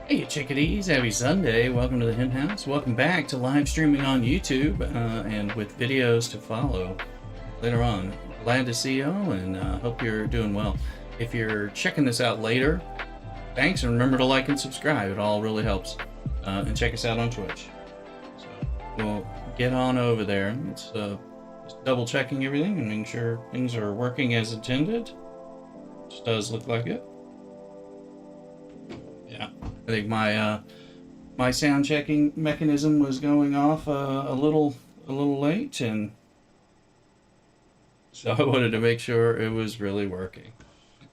Hey, chickadees, happy Sunday. Welcome to the Hen House. Welcome back to live streaming on YouTube and with videos to follow later on. Glad to see y'all and hope you're doing well. If you're checking this out later, thanks, and remember to like and subscribe. It all really helps. And check us out on Twitch. So we'll get on over there. It's just double checking everything and making sure things are working as intended. Which does look like it. Yeah, I think my sound checking mechanism was going off a little late, and so I wanted to make sure it was really working.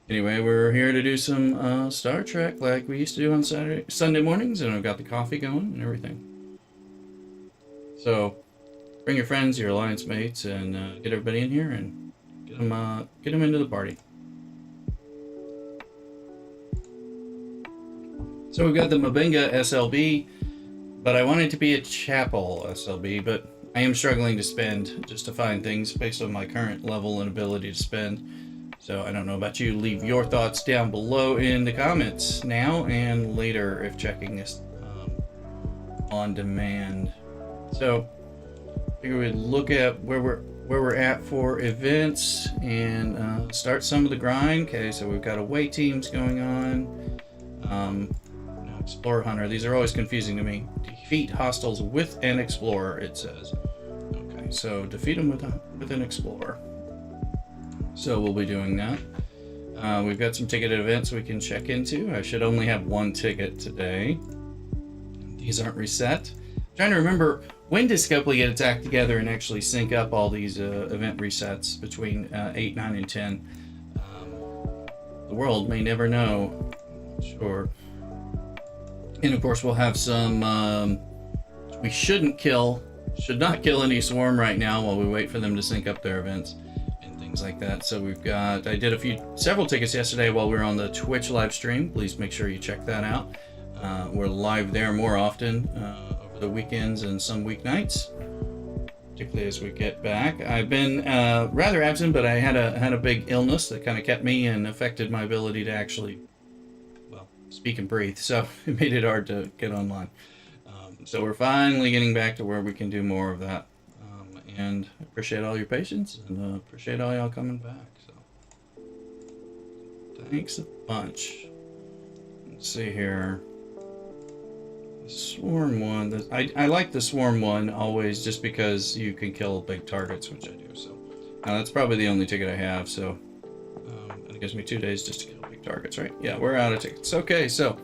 Anyway, we're here to do some Star Trek like we used to do on Sunday mornings, and I've got the coffee going and everything. So bring your friends, your alliance mates, and get everybody in here and get them into the party. So we've got the Mabenga SLB, but I want it to be a chapel SLB, but I am struggling to spend just to find things based on my current level and ability to spend. So I don't know about you. Leave your thoughts down below in the comments now and later if checking this on demand. So I figure we'd look at where we're at for events and start some of the grind. Okay, so we've got away teams going on. Explorer Hunter. These are always confusing to me. Defeat hostiles with an explorer, it says. Okay, so defeat them with an explorer. So we'll be doing that. We've got some ticketed events we can check into. I should only have one ticket today. These aren't reset. I'm trying to remember, when does Scopely get its act together and actually sync up all these event resets between 8, 9, and 10? The world may never know. Sure. And of course we'll have some, we should not kill any swarm right now while we wait for them to sync up their events and things like that. So we've got, I did several tickets yesterday while we were on the Twitch live stream. Please make sure you check that out. We're live there more often over the weekends and some weeknights, particularly as we get back. I've been rather absent, but I had a big illness that kind of kept me and affected my ability to actually speak and breathe, so it made it hard to get online. So we're finally getting back to where we can do more of that, and I appreciate all your patience and appreciate all y'all coming back. So thanks a bunch. Let's see here. The swarm one. I like the swarm one always just because you can kill big targets, which I do. So that's probably the only ticket I have. So it gives me 2 days just to kill targets, right? Yeah, we're out of tickets. Okay, so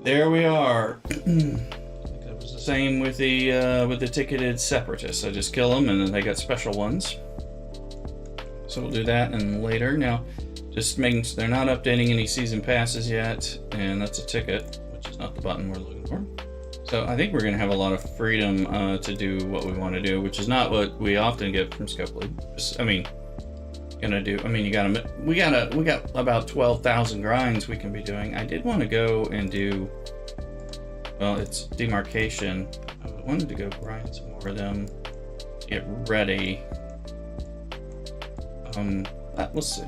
there we are. I think that was the same with the ticketed separatists. I just kill them and then they got special ones. So we'll do that and later. Now, just making they're not updating any season passes yet, and that's a ticket, which is not the button we're looking for. So I think we're gonna have a lot of freedom to do what we want to do, which is not what we often get from Scopely. We got about 12,000 grinds we can be doing. I did want to go and do, well, it's demarcation. I wanted to go grind some more of them, get ready. We'll see.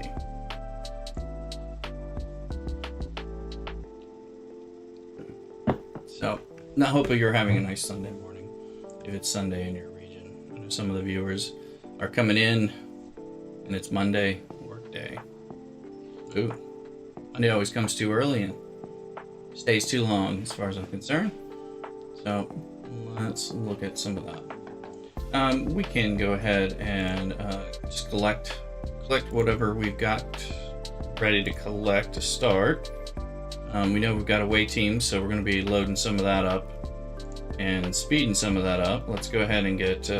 So, I hope you're having a nice Sunday morning, if it's Sunday in your region. I know some of the viewers are coming in and it's Monday, work day. Ooh, Monday always comes too early and stays too long as far as I'm concerned. So let's look at some of that. We can go ahead and just collect whatever we've got ready to collect to start. We know we've got away teams, so we're going to be loading some of that up and speeding some of that up. Let's go ahead and get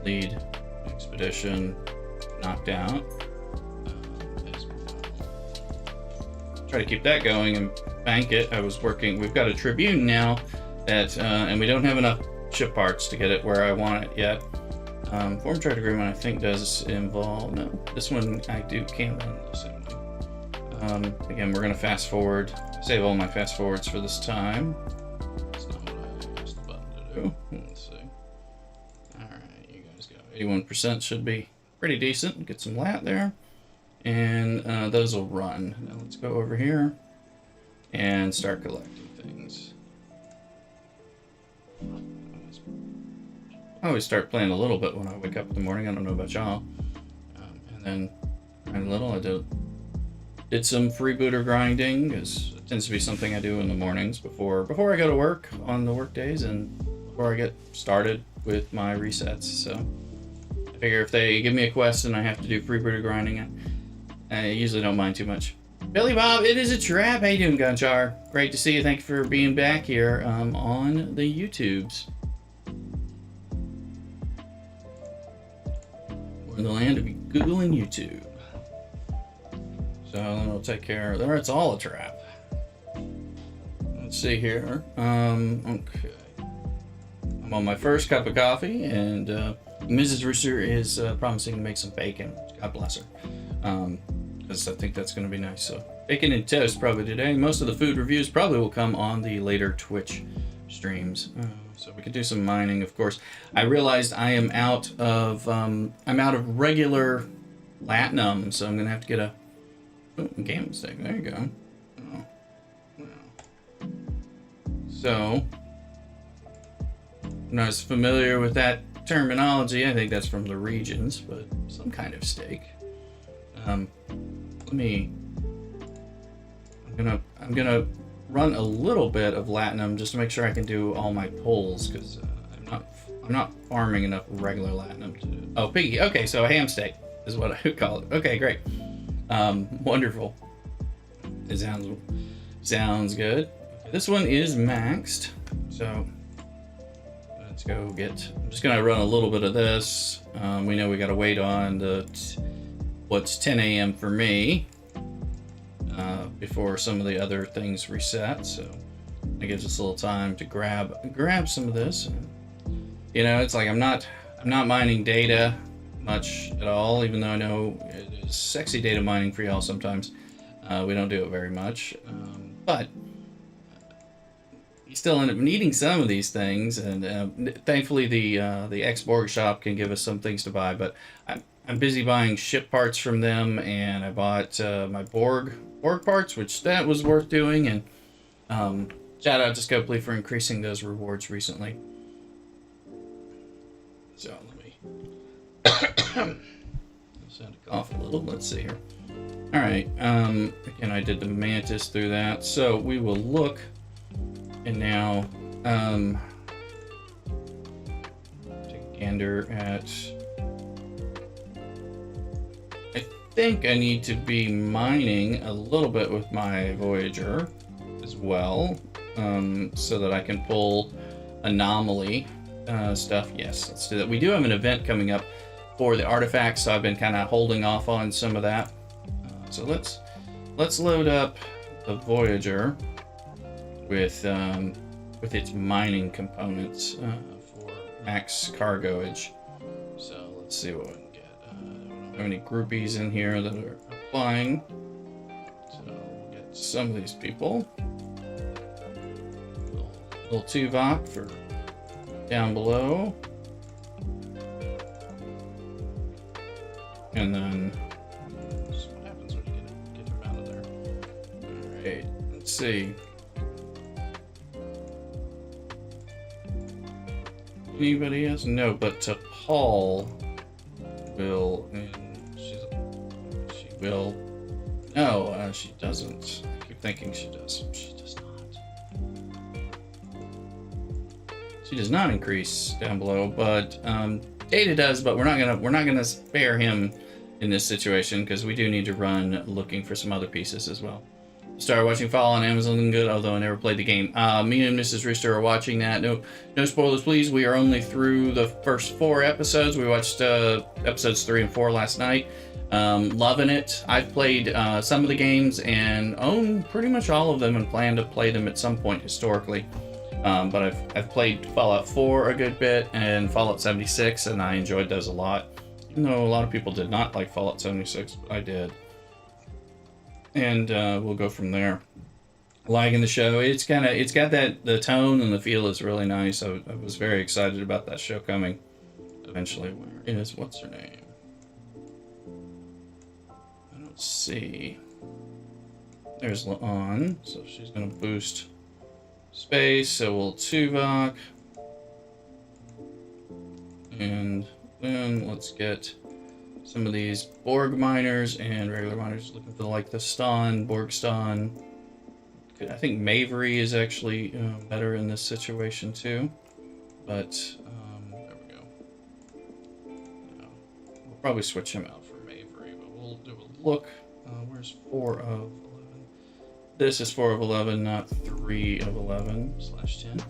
lead expedition knocked out. Try to keep that going and bank it. We've got a Tribune now that, and we don't have enough ship parts to get it where I want it yet. Form trade agreement I think does involve, no, this one I can't run the same way. Again, we're gonna fast forward, save all my fast forwards for this time. That's not what I used the button to do. Let's see. All right, you guys go. 81% should be pretty decent. Get some lat there, and those will run. Now let's go over here and start collecting things. I always start playing a little bit when I wake up in the morning. I don't know about y'all. And then a little, I did some freebooter grinding, because it tends to be something I do in the mornings before I go to work on the work days and before I get started with my resets. So I figure if they give me a quest and I have to do freebooter grinding, I usually don't mind too much. Billy Bob, it is a trap. How you doing, Gunchar? Great to see you. Thank you for being back here on the YouTubes. We're in the land of Google and YouTube. So then we'll take care of there. It's all a trap. Let's see here. Okay. I'm on my first cup of coffee, and Mrs. Rooster is promising to make some bacon. God bless her. Because I think that's going to be nice. So bacon and toast probably today. Most of the food reviews probably will come on the later Twitch streams. So we could do some mining, of course. I realized I am out of regular platinum, so I'm going to have to get a game mistake. There you go. Oh. Wow. So, I'm not as familiar with that terminology. I think that's from the regions, but some kind of steak. I'm gonna run a little bit of Latinum just to make sure I can do all my pulls, because I'm not farming enough regular Latinum to do. Oh, piggy. Okay, so a ham steak is what I would call it. Okay, great. Wonderful. It sounds good. This one is maxed, so let's go get. I'm just gonna run a little bit of this. We know we gotta wait on what's 10 a.m. for me before some of the other things reset. So it gives us a little time to grab some of this. You know, it's like I'm not mining data much at all, even though I know it is sexy data mining for y'all sometimes. We don't do it very much, but you still end up needing some of these things, and thankfully the X-Borg shop can give us some things to buy, but I'm busy buying ship parts from them, and I bought my Borg parts, which that was worth doing, and shout out to Scopely for increasing those rewards recently. So let me sound to cough a little. Let's see here. All right. Again, I did the mantis through that, so we will look, and now take a gander at. I think I need to be mining a little bit with my Voyager as well, so that I can pull anomaly stuff. Yes, let's do that. We do have an event coming up for the artifacts, so I've been kind of holding off on some of that. So let's load up the Voyager with its mining components for max cargoage. So let's see what we can get. I don't have any groupies in here that are applying, so we'll get some of these people. Little Tuvok for down below, and then what happens when you get him out of there? All right, let's see. Anybody else? No, but Paul will, and she will. No, she doesn't. I keep thinking she does. She does not. She does not increase down below, but Data does. But we're not gonna spare him in this situation, because we do need to run looking for some other pieces as well. Started watching Fall on Amazon Good, although I never played the game. Me and Mrs. Rooster are watching that. No spoilers, please. We are only through the first 4 episodes. We watched episodes 3 and 4 last night. Loving it. I've played some of the games and own pretty much all of them, and plan to play them at some point historically. But I've played Fallout 4 a good bit and Fallout 76, and I enjoyed those a lot. Even though a lot of people did not like Fallout 76, but I did. And we'll go from there. Liking the show, it's got that, the tone and the feel is really nice. I was very excited about that show coming eventually. Where is, what's her name? I don't see. There's La'an, so she's gonna boost space, so we'll Tuvok. And then let's get some of these Borg miners and regular miners looking for like the Ston, Borg Ston. I think Mavery is actually better in this situation too. But, there we go. We'll probably switch him out for Mavery, but we'll do a look. Where's 4 of 11? This is 4 of 11, not 3 of 11/10.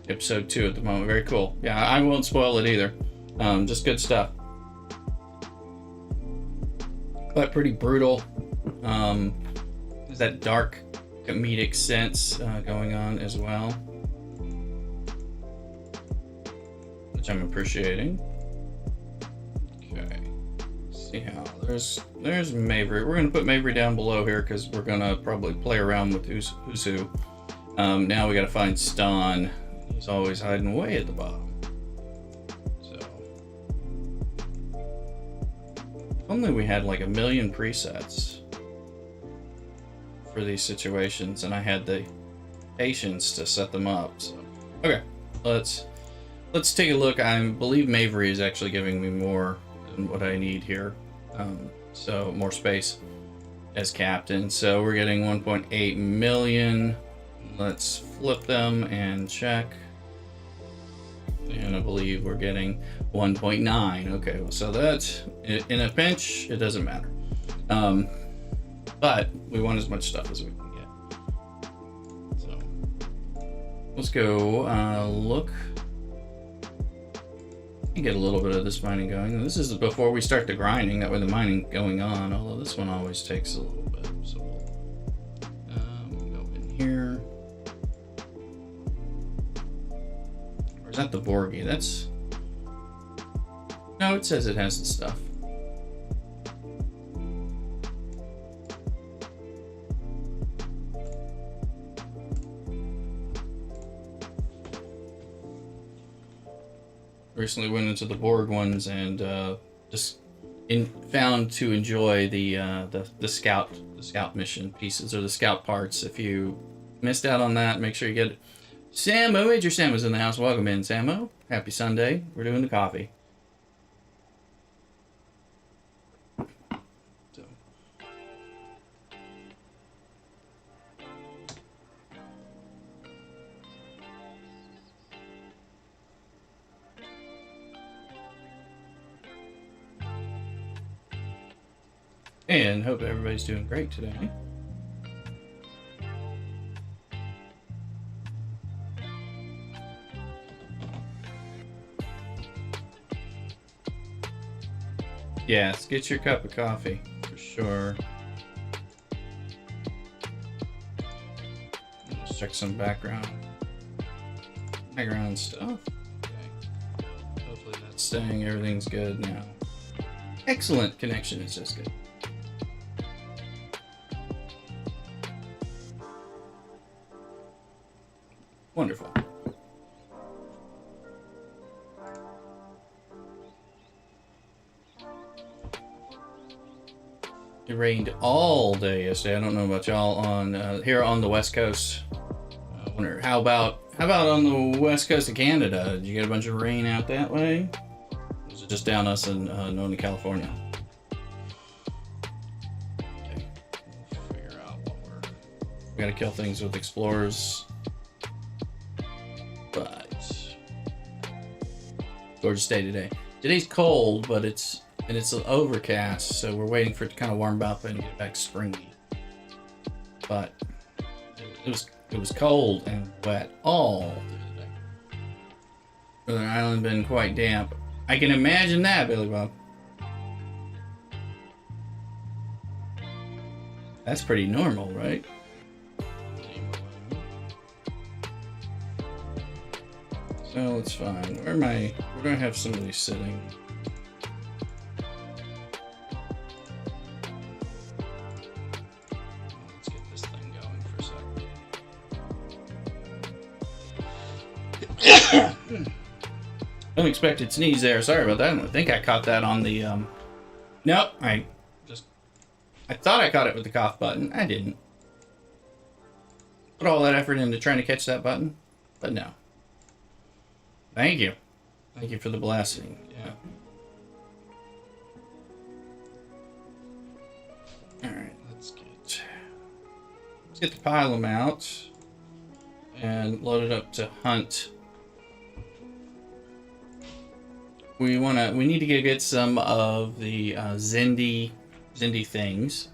Episode 2 at the moment. Very cool. Yeah, I won't spoil it either. Just good stuff. But pretty brutal. There's that dark comedic sense going on as well, which I'm appreciating. Okay. See how there's Mavery. We're gonna put Mavery down below here because we're gonna probably play around with who's who. Now we gotta find Ston. He's always hiding way at the bottom. So, if only we had like a million presets for these situations, and I had the patience to set them up. So, okay, let's take a look. I believe Mavery is actually giving me more than what I need here, so more space as captain. So we're getting 1.8 million. Let's flip them and check. And I believe we're getting 1.9. Okay, so that's in a pinch. It doesn't matter. But we want as much stuff as we can get. So let's go look and get a little bit of this mining going. This is before we start the grinding. That way the mining going on. Although this one always takes a little bit. So we'll go in here. Or is that the Borgie? That's no. It says it has the stuff. Recently went into the Borg ones and just found to enjoy the scout mission pieces or the scout parts. If you missed out on that, make sure you get it. Samo, Major Samo's in the house. Welcome in, Samo. Happy Sunday. We're doing the coffee. And hope everybody's doing great today. Yes, get your cup of coffee for sure. Let's check some background stuff. Okay. Hopefully that's staying. Everything's good now. Excellent connection is just good. Wonderful. It rained all day yesterday. I don't know about y'all on here on the West Coast. I wonder how about on the West Coast of Canada? Did you get a bunch of rain out that way? Or was it just down us in Nona, California? Okay, we'll figure out what we gotta kill things with explorers. But gorgeous day today. Today's cold, but it's overcast, so we're waiting for it to kind of warm up and get back springy. But it was cold and wet all through the day. Northern Ireland been quite damp. I can imagine that, Billy Bob. That's pretty normal, right? So it's fine. Where do I have somebody sitting? Let's get this thing going for a second. Unexpected sneeze there. Sorry about that. I think I caught that on the. Nope. I just I thought I caught it with the cough button. I didn't. Put all that effort into trying to catch that button, but no. Thank you. Thank you for the blessing. Yeah. Alright, let's get the pylon out and load it up to hunt. We need to get some of the Zindi things.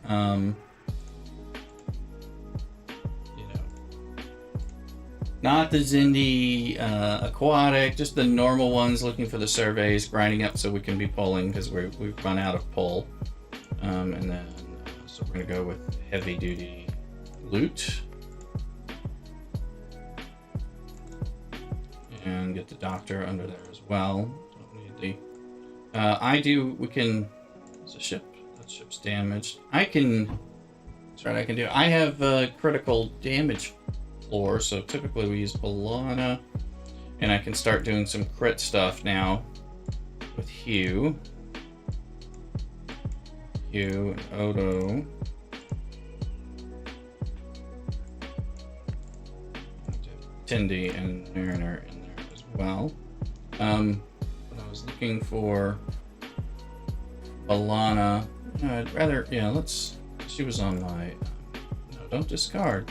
Not the Zindi aquatic, just the normal ones, looking for the surveys, grinding up so we can be pulling because we've run out of pull. And then, so we're going to go with heavy duty loot. And get the doctor under there as well. Don't need the... we can... It's a ship. That ship's damaged. I can... That's right, I can do... I have critical damage floor, so typically we use Balana, and I can start doing some crit stuff now with Hugh and Odo. Tindy and Mariner in there as well. But I was looking for Balana. I'd rather, yeah, she was on my, no, don't discard.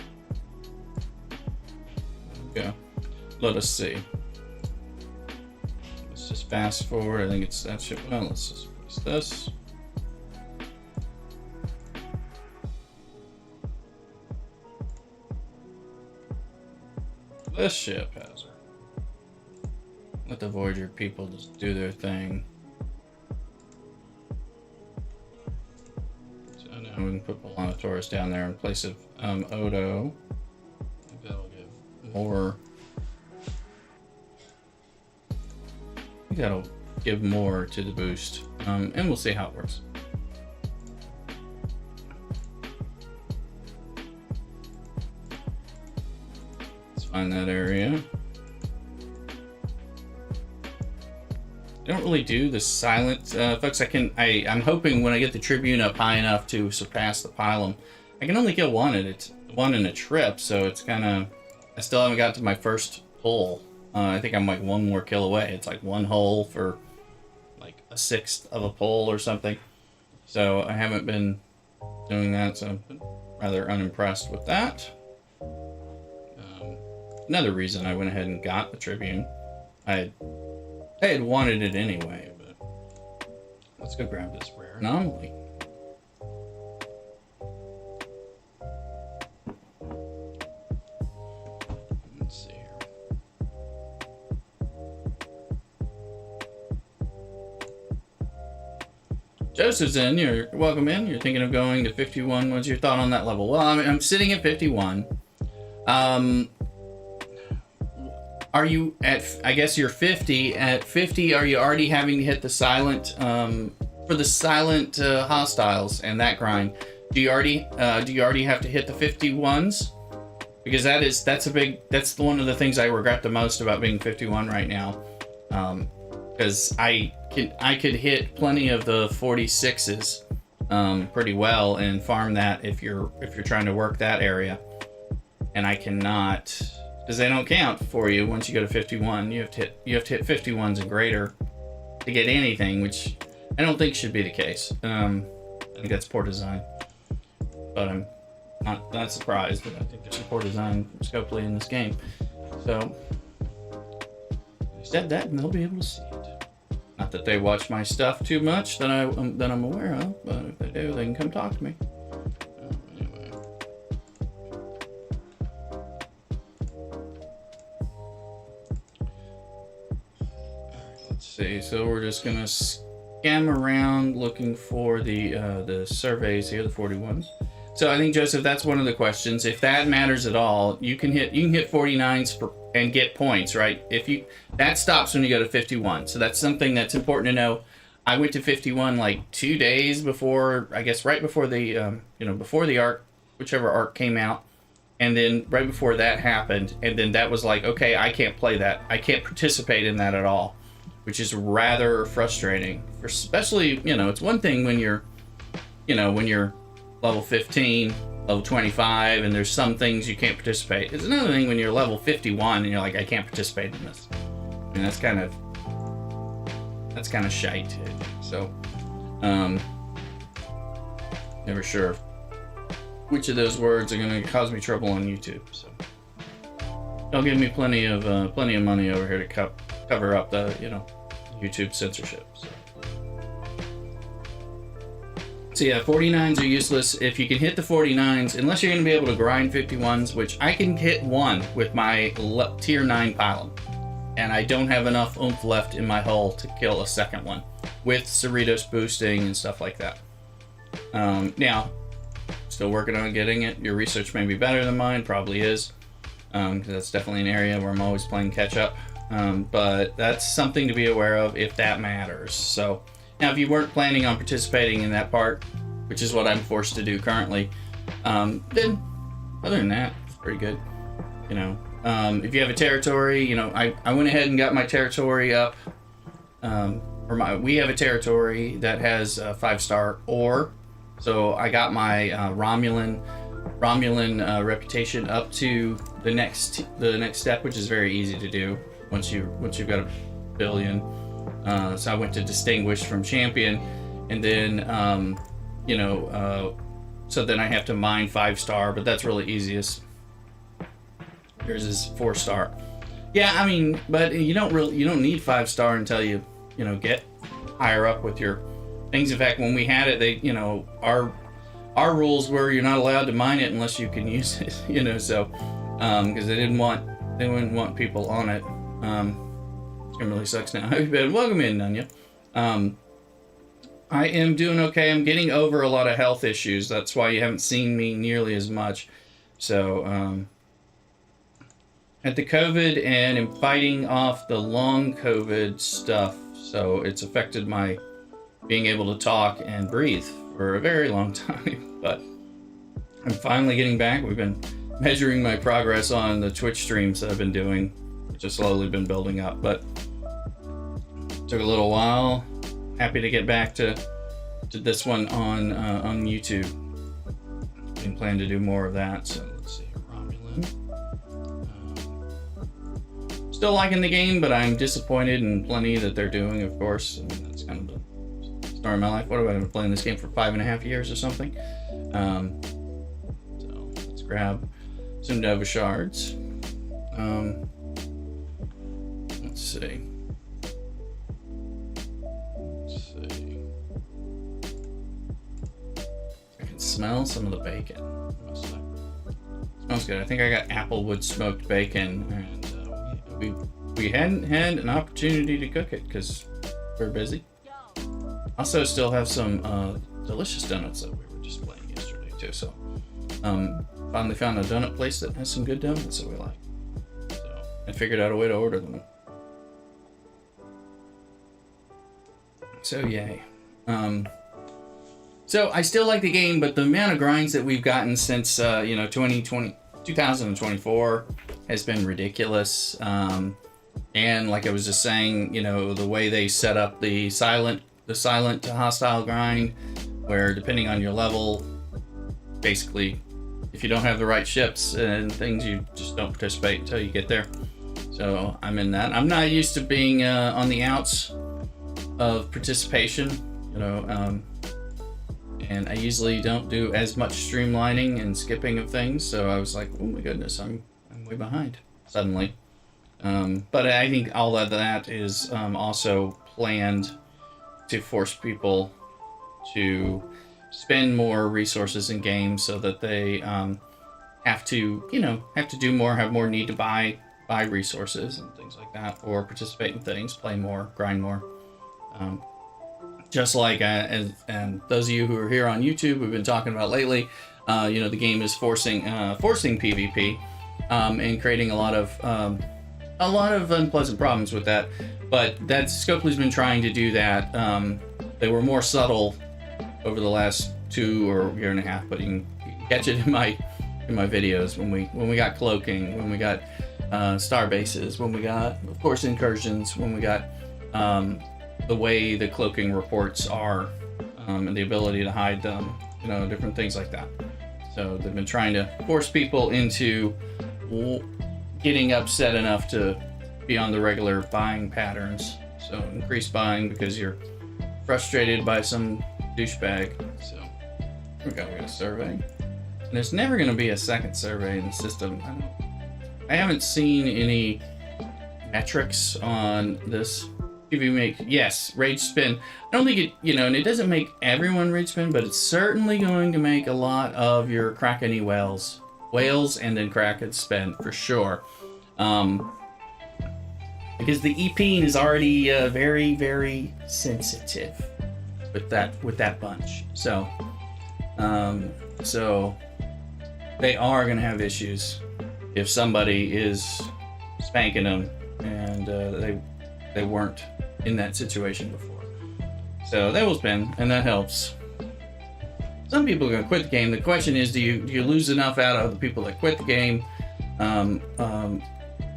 Okay, let us see. Let's just fast forward. I think it's that ship. Well, let's just place this. This ship has her. Let the Voyager people just do their thing. So now we can put Balana Taurus down there in place of Odo. I think that'll give more. I think that'll give more to the boost, and we'll see how it works. Let's find that area. I don't really do the silent folks. I'm hoping when I get the Tribune up high enough to surpass the pylon. I can only kill one in a trip, so it's kind of. I still haven't got to my first pull. I think I'm like one more kill away. It's like one hole for like a sixth of a pull or something. So I haven't been doing that, so I've been rather unimpressed with that. Another reason I went ahead and got the Tribune. I had wanted it anyway, but let's go grab this rare anomaly. Let's see here. Joseph's in. You're welcome in. You're thinking of going to 51. What's your thought on that level? Well, I'm sitting at 51. Are you at, I guess you're 50. At 50, are you already having to hit the silent, for the silent hostiles and that grind? Do you already have to hit the 51s? Because that's one of the things I regret the most about being 51 right now. Because I could hit plenty of the 46s pretty well and farm that if you're trying to work that area. And I cannot, because they don't count for you once you go to 51. You have to hit 51s and greater to get anything, which I don't think should be the case. I think that's poor design. But I'm not surprised, but I think there's poor design scopely in this game. So I said that, and they'll be able to see it. Not that they watch my stuff too much that I'm aware of, but if they do, they can come talk to me. Anyway. Let's see. So we're just gonna scan around looking for the surveys here, the 41s. So I think, Joseph, that's one of the questions. If that matters at all, you can hit 49s and get points, right? That stops when you go to 51. So that's something that's important to know. I went to 51 like 2 days before, I guess, right before the before the arc, whichever arc came out, and then right before that happened, and then that was like, okay, I can't play that. I can't participate in that at all, which is rather frustrating. Especially, it's one thing when you're level 15, level 25, and there's some things you can't participate. It's another thing when you're level 51 and you're like, I can't participate in this. I mean, that's kind of shite. So, never sure which of those words are going to cause me trouble on YouTube. So, they'll give me plenty of money over here to cover up the YouTube censorship. So yeah, 49s are useless. If you can hit the 49s, unless you're going to be able to grind 51s, which I can hit one with my tier 9 pylon, and I don't have enough oomph left in my hull to kill a second one with Cerritos boosting and stuff like that. Now, still working on getting it. Your research may be better than mine, probably is, because that's definitely an area where I'm always playing catch up. But that's something to be aware of if that matters. So now, if you weren't planning on participating in that part, which is what I'm forced to do currently, then other than that, it's pretty good. If you have a territory, I went ahead and got my territory up. We have a territory that has a 5-star ore, so I got my Romulan reputation up to the next step, which is very easy to do once you've got a billion. So I went to distinguished from champion, and then so then I have to mine 5-star, but that's really easiest. Yours is 4-star. Yeah, I mean, but you don't need 5-star until you get higher up with your things. In fact, when we had it, our rules were you're not allowed to mine it unless you can use it. So because they wouldn't want people on it. It really sucks now. Welcome in, Nunya. I am doing okay. I'm getting over a lot of health issues. That's why you haven't seen me nearly as much. So, at the COVID, and I'm fighting off the long COVID stuff. So it's affected my being able to talk and breathe for a very long time. But I'm finally getting back. We've been measuring my progress on the Twitch streams that I've been doing, which has slowly been building up. But took a little while. Happy to get back to this one on YouTube. And plan to do more of that. So let's see, Romulan. Still liking the game, but I'm disappointed in plenty that they're doing. Of course, I mean, that's kind of the story of my life. What have I been playing this game for 5.5 years or something? So let's grab some Nova shards. Let's see. Smell some of the bacon. Smells good. I think I got applewood smoked bacon, and we hadn't had an opportunity to cook it because we're busy. Also, still have some delicious donuts that we were just playing yesterday too. So, finally found a donut place that has some good donuts that we like. So, I figured out a way to order them. So yay. So I still like the game, but the amount of grinds that we've gotten since 2024 has been ridiculous. And like I was just saying, the way they set up the silent to hostile grind, where depending on your level, basically, if you don't have the right ships and things, you just don't participate until you get there. So I'm in that. I'm not used to being on the outs of participation, and I usually don't do as much streamlining and skipping of things, so I was like, oh my goodness, I'm way behind suddenly. But I think all of that is also planned to force people to spend more resources in games so that they have to do more, have more need to buy resources and things like that, or participate in things, play more, grind more. Just like, and those of you who are here on YouTube, we've been talking about lately, the game is forcing PvP, and creating a lot of unpleasant problems with that. But Scopely's been trying to do that. They were more subtle over the last 2 or year and a half, but you can catch it in my videos when we got cloaking, when we got star bases, when we got, of course, incursions, when we got the way the cloaking reports are, and the ability to hide them, you know, different things like that. So they've been trying to force people into getting upset enough to be on the regular buying patterns. So increase buying because you're frustrated by some douchebag. So here we go, we got a survey. And there's never going to be a second survey in the system. I haven't seen any metrics on this. If you make, yes, rage spin. I don't think it, you know, and it doesn't make everyone rage spin, but it's certainly going to make a lot of your Kraken whales and then Kraken spin for sure. Because the EP is already very, very sensitive with that bunch. So, so they are going to have issues if somebody is spanking them and they weren't in that situation before. So they will spin, and that helps. Some people are going to quit the game. The question is, do you lose enough out of the people that quit the game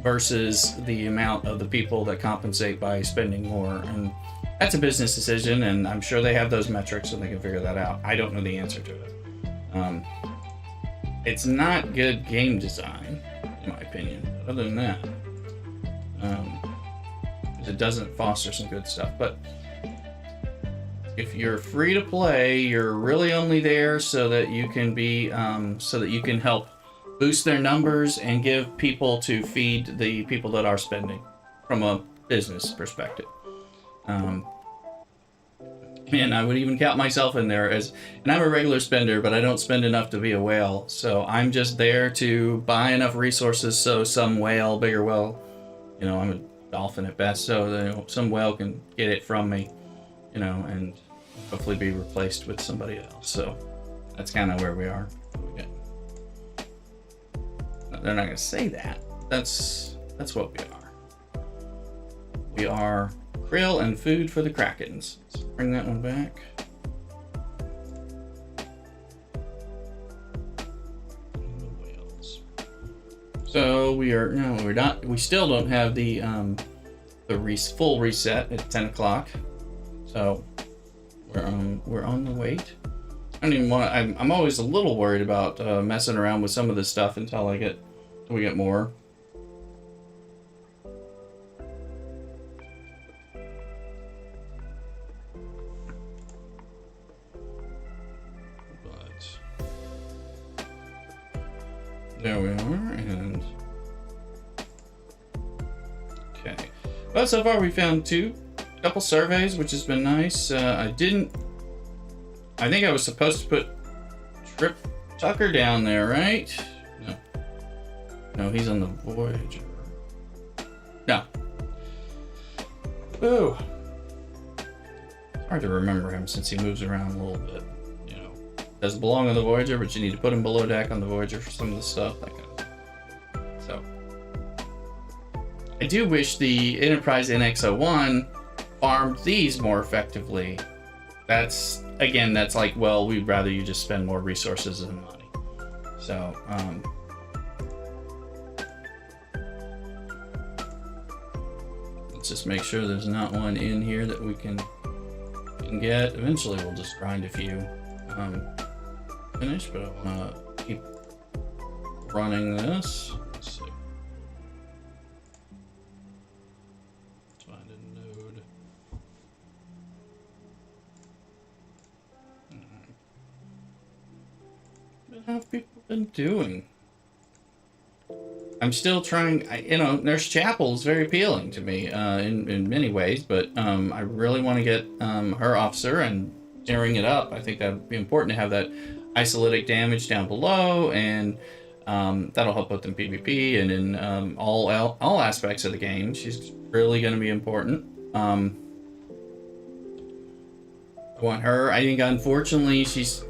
versus the amount of the people that compensate by spending more? And that's a business decision, and I'm sure they have those metrics and they can figure that out. I don't know the answer to it. It's not good game design, in my opinion. But other than that, it doesn't foster some good stuff. But if you're free to play, you're really only there so that you can be, so that you can help boost their numbers and give people to feed the people that are spending from a business perspective. And I would even count myself in there as, and I'm a regular spender, but I don't spend enough to be a whale. So I'm just there to buy enough resources so some whale, bigger whale, you know, I'm a dolphin at best, so that some whale can get it from me, you know, and hopefully be replaced with somebody else. So that's kind of where we are. They're not going to say that. That's what we are. We are krill and food for the Krakens. Let's bring that one back. The whales. So we're not. We still don't have the full reset at 10 o'clock. So we're on the wait. I don't even want to. I'm always a little worried about messing around with some of this stuff until we get more. But there we are, and okay. Well, so far we found a couple surveys, which has been nice. I think I was supposed to put Trip Tucker down there, right? No, he's on the Voyager. No. Ooh. It's hard to remember him since he moves around a little bit. You know, doesn't belong on the Voyager, but you need to put him below deck on the Voyager for some of the stuff, that kind of thing. So, I do wish the Enterprise NX-01 farmed these more effectively. That's like, well, we'd rather you just spend more resources and money. So, let's just make sure there's not one in here that we can get. Eventually we'll just grind a few finish, but I want to keep running this. Let's see. Let's find a node. What have people been doing? I'm still trying, Nurse Chapel is very appealing to me in many ways, but I really want to get her officer and tearing it up. I think that would be important to have that isolytic damage down below, and that'll help both in PvP and in all aspects of the game. She's really going to be important. I want her. I think, unfortunately, she's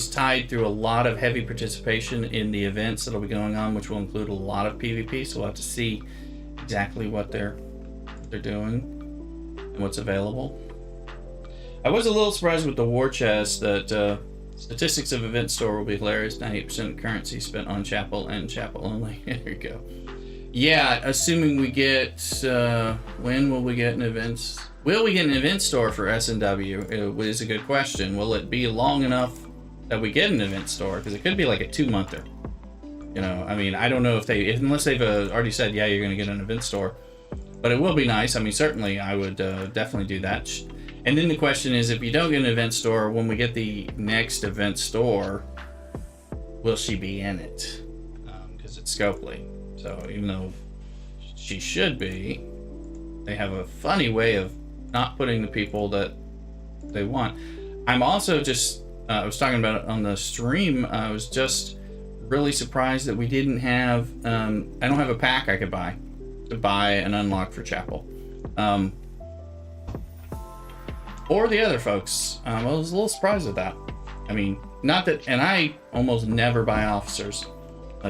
tied through a lot of heavy participation in the events that'll be going on, which will include a lot of PvP. So we'll have to see exactly what they're doing and what's available. I was a little surprised with the war chest that statistics of event store will be hilarious. 98% currency spent on Chapel and Chapel only. There you go. Yeah, assuming we get when will we get an events? Will we get an event store for S&W? It is a good question. Will it be long enough that we get an event store, because it could be like a 2-monther. You know, I mean, I don't know if they, unless they've already said, yeah, you're going to get an event store. But it will be nice. I mean, certainly I would definitely do that. And then the question is, if you don't get an event store, when we get the next event store, will she be in it? Because it's Scopely. So even though she should be, they have a funny way of not putting the people that they want. I'm also just, I was talking about it on the stream, I was just really surprised that we didn't have, I don't have a pack I could buy to buy an unlock for Chapel. Or the other folks. I was a little surprised at that. I mean, not that, and I almost never buy officers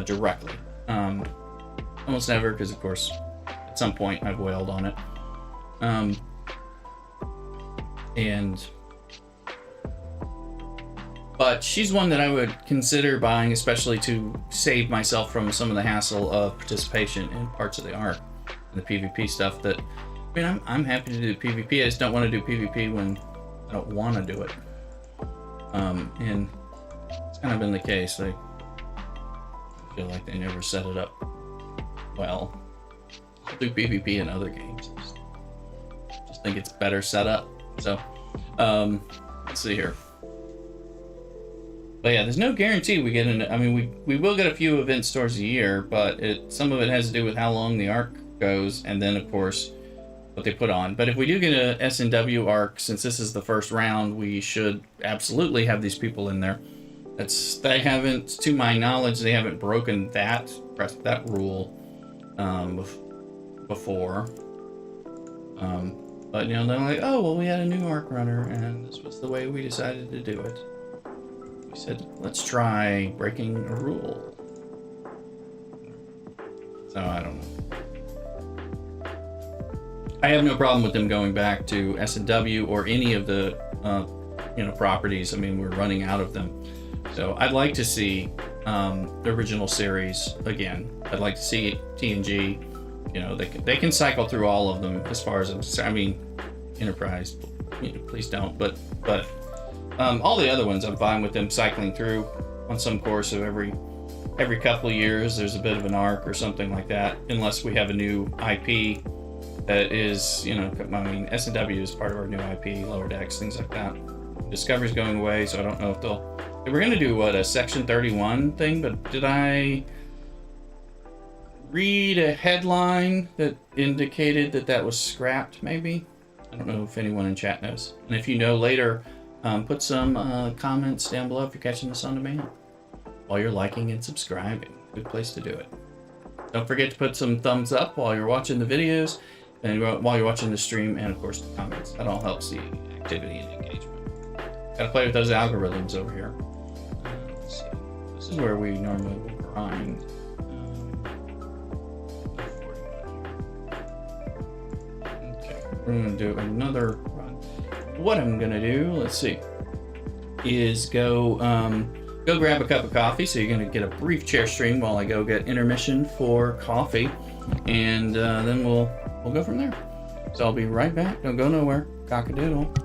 directly. Almost never, because of course, at some point I've wailed on it. But she's one that I would consider buying, especially to save myself from some of the hassle of participation in parts of the ARC and the PvP stuff. That, I mean, I'm happy to do PvP. I just don't want to do PvP when I don't want to do it. And it's kind of been the case. I feel like they never set it up well. I'll do PvP in other games. Just think it's better set up. So, let's see here. But yeah, there's no guarantee we get in. I mean, we will get a few event stores a year, but some of it has to do with how long the arc goes, and then of course what they put on. But if we do get a S&W arc, since this is the first round, we should absolutely have these people in there. They haven't, to my knowledge, they haven't broken that rule before. But you know, they're like, oh well, we had a new arc runner, and this was the way we decided to do it. We said, let's try breaking a rule. So I don't know. I have no problem with them going back to S&W or any of the properties. I mean, we're running out of them. So I'd like to see the original series again. I'd like to see TNG. You know, they can cycle through all of them as far as I mean, Enterprise. You know, please don't. But all the other ones, I'm fine with them cycling through on some course of every couple of years. There's a bit of an arc or something like that, unless we have a new IP that is, you know, I mean, S&W is part of our new IP, Lower Decks, things like that. Discovery's going away, so I don't know if they were going to do a Section 31 thing, but did I read a headline that indicated that was scrapped? Maybe. I don't know if anyone in chat knows, and if you know later. Put some comments down below if you're catching this on demand while you're liking and subscribing. Good place to do it. Don't forget to put some thumbs up while you're watching the videos and while you're watching the stream, and of course the comments. That all helps the activity and engagement. Gotta play with those algorithms over here. So this is where we normally will grind. Okay, we're gonna do another run. What I'm gonna do, let's see, is go grab a cup of coffee. So you're gonna get a brief chair stream while I go get intermission for coffee, and then we'll go from there. So I'll be right back. Don't go nowhere. CockADoodle.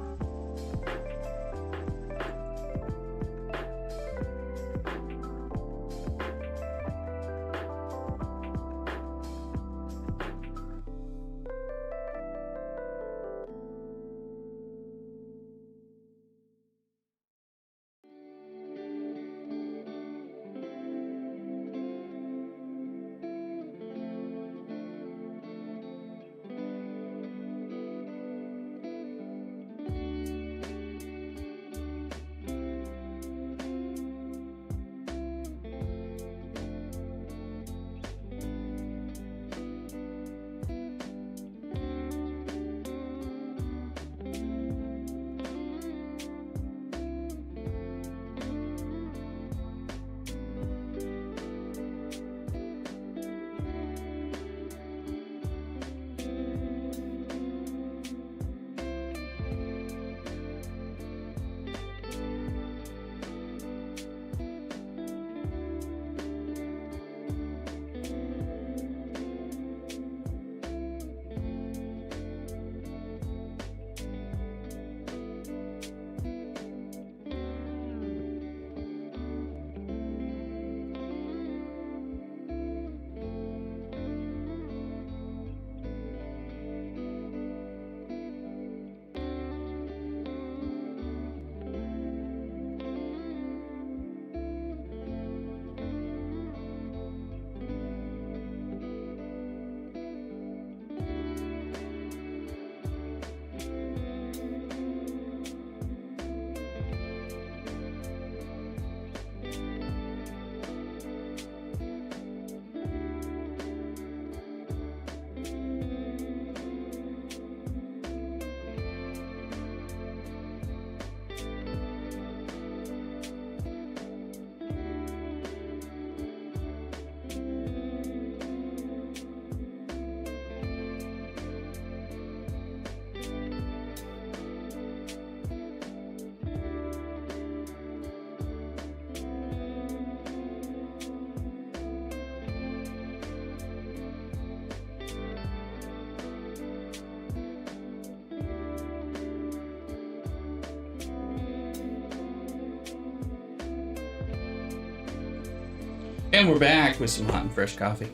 And we're back with some hot and fresh coffee.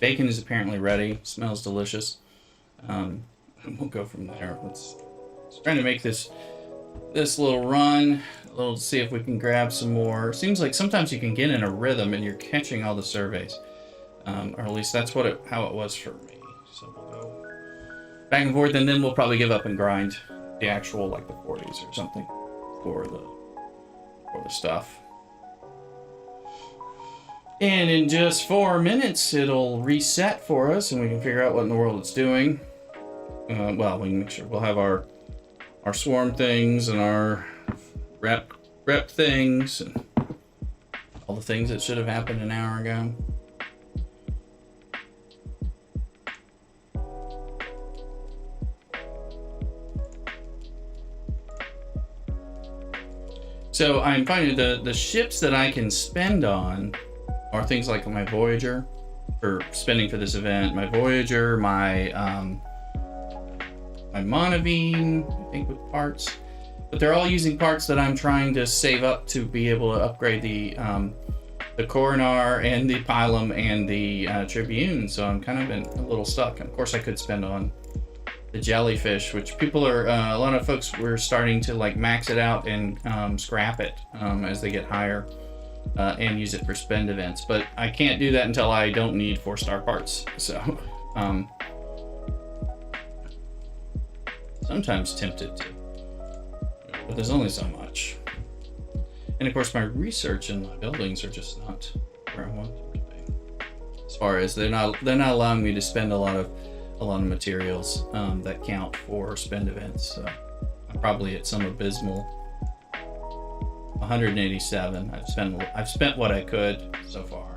Bacon is apparently ready. Smells delicious. And we'll go from there. Let's try to make this little run. See if we can grab some more. Seems like sometimes you can get in a rhythm and you're catching all the surveys. Or at least that's how it was for me. So we'll go back and forth, and then we'll probably give up and grind the actual, like the 40s or something for the stuff. And in just 4 minutes, it'll reset for us, and we can figure out what in the world it's doing. Well, we can make sure we'll have our swarm things and our rep things and all the things that should have happened an hour ago. So I'm finding the ships that I can spend on are things like my Voyager for spending for this event, my Voyager, my Monavine, I think, with parts. But they're all using parts that I'm trying to save up to be able to upgrade the Coronar and the Pilum and the Tribune. So I'm kind of a little stuck. And of course, I could spend on the Jellyfish, which people are, a lot of folks were starting to like max it out and scrap it as they get higher. And use it for spend events, but I can't do that until I don't need 4-star parts. So, sometimes tempted to, but there's only so much. And of course, my research and my buildings are just not where I want them to be. As far as they're not allowing me to spend a lot of materials that count for spend events. So I'm probably at some abysmal 187. I've spent what I could so far.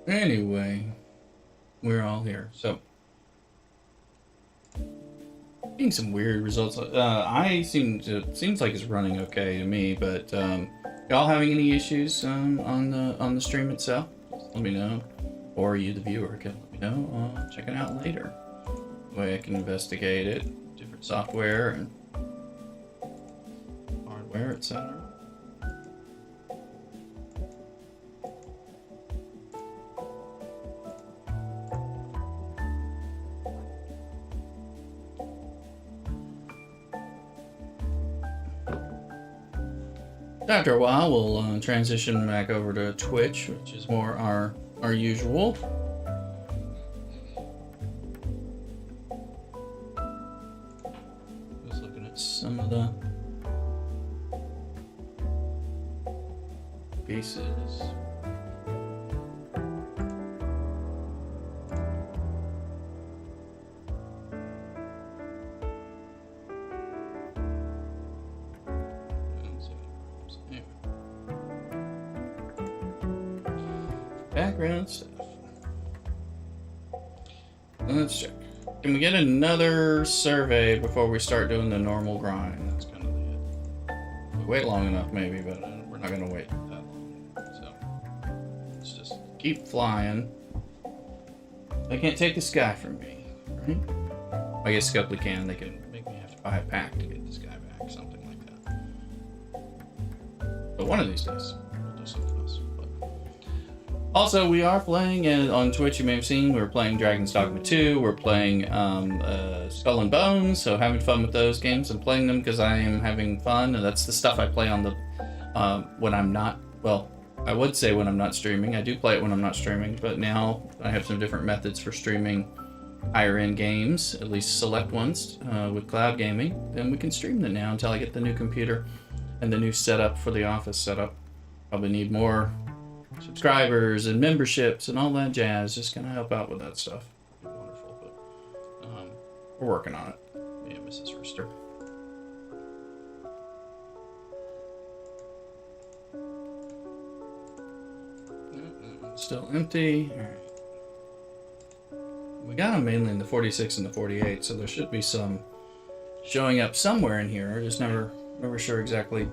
Anyway, we're all here. So, getting some weird results. Seems like it's running okay to me, but y'all having any issues on the stream itself? Just let me know, or you, the viewer, can let me know. Check it out later. The way I can investigate it, different software and hardware, etc. After a while, we'll transition back over to Twitch, which is more our usual. Just looking at some of the pieces. Background stuff. Let's check. Can we get another survey before we start doing the normal grind? That's kind of it. We wait long enough, maybe, but we're not going to wait that long. So let's just keep flying. They can't take the sky from me, right? I guess Scopley can. They can make me have to buy a pack to get this guy back, something like that. But one of these days, we'll do something else. Also, we are playing, on Twitch, you may have seen, we're playing Dragon's Dogma 2, we're playing Skull and Bones, so having fun with those games. I'm playing them because I am having fun, and that's the stuff I play on the, when I'm not, well, I would say when I'm not streaming. I do play it when I'm not streaming, but now I have some different methods for streaming higher end games, at least select ones, with cloud gaming. Then we can stream them now until I get the new computer and the new setup for the office setup. Probably need more subscribers and memberships and all that jazz. Just gonna help out with that stuff. Wonderful, but we're working on it. Me and Mrs. Rooster. Still empty. All right. We got them mainly in the 46 and the 48, so there should be some showing up somewhere in here. Just never sure exactly